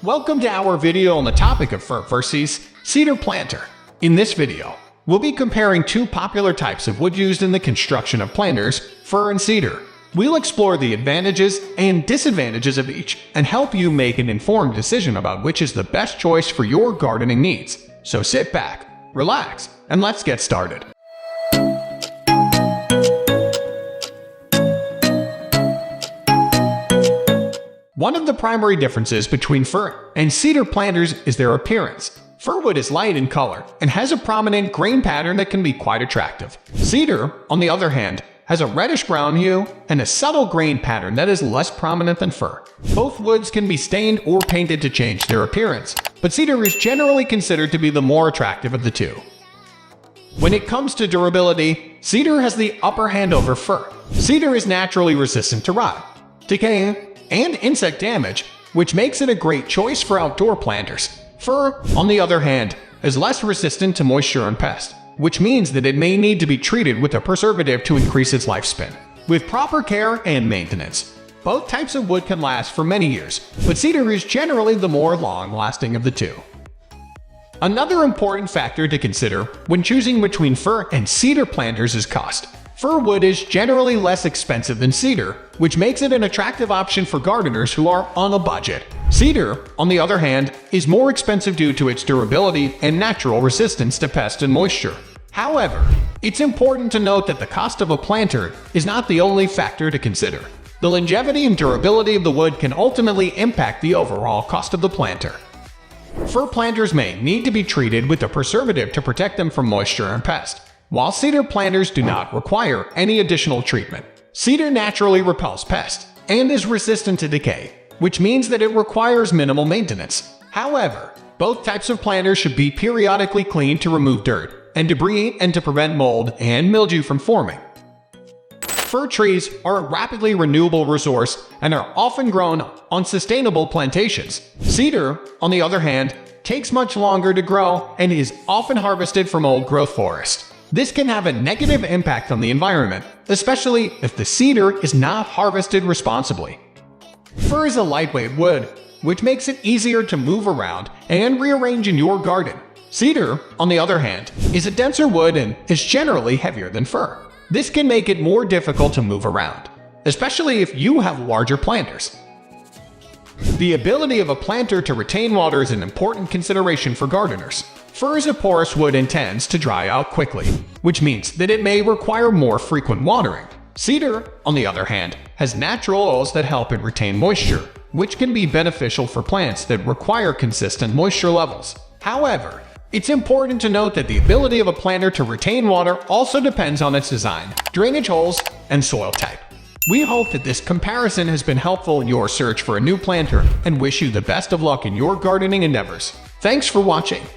Welcome to our video on the topic of fir versus cedar planter. In this video, we'll be comparing two popular types of wood used in the construction of planters, fir and cedar. We'll explore the advantages and disadvantages of each and help you make an informed decision about which is the best choice for your gardening needs. So sit back, relax, and let's get started. One of the primary differences between fir and cedar planters is their appearance. Fir wood is light in color and has a prominent grain pattern that can be quite attractive. Cedar, on the other hand, has a reddish-brown hue and a subtle grain pattern that is less prominent than fir. Both woods can be stained or painted to change their appearance, but cedar is generally considered to be the more attractive of the two. When it comes to durability, cedar has the upper hand over fir. Cedar is naturally resistant to rot, decay, and insect damage, which makes it a great choice for outdoor planters. Fir, on the other hand, is less resistant to moisture and pest, which means that it may need to be treated with a preservative to increase its lifespan. With proper care and maintenance, both types of wood can last for many years, but cedar is generally the more long-lasting of the two. Another important factor to consider when choosing between fir and cedar planters is cost. Fir wood is generally less expensive than cedar, which makes it an attractive option for gardeners who are on a budget. Cedar, on the other hand, is more expensive due to its durability and natural resistance to pest and moisture. However, it's important to note that the cost of a planter is not the only factor to consider. The longevity and durability of the wood can ultimately impact the overall cost of the planter. Fir planters may need to be treated with a preservative to protect them from moisture and pest, while cedar planters do not require any additional treatment. Cedar naturally repels pests and is resistant to decay, which means that it requires minimal maintenance. However, both types of planters should be periodically cleaned to remove dirt and debris and to prevent mold and mildew from forming. Fir trees are a rapidly renewable resource and are often grown on sustainable plantations. Cedar, on the other hand, takes much longer to grow and is often harvested from old-growth forests. This can have a negative impact on the environment, especially if the cedar is not harvested responsibly. Fir is a lightweight wood, which makes it easier to move around and rearrange in your garden. Cedar, on the other hand, is a denser wood and is generally heavier than fir. This can make it more difficult to move around, especially if you have larger planters. The ability of a planter to retain water is an important consideration for gardeners. Fir is a porous wood and tends to dry out quickly, which means that it may require more frequent watering. Cedar, on the other hand, has natural oils that help it retain moisture, which can be beneficial for plants that require consistent moisture levels. However, it's important to note that the ability of a planter to retain water also depends on its design, drainage holes, and soil type. We hope that this comparison has been helpful in your search for a new planter and wish you the best of luck in your gardening endeavors. Thanks for watching.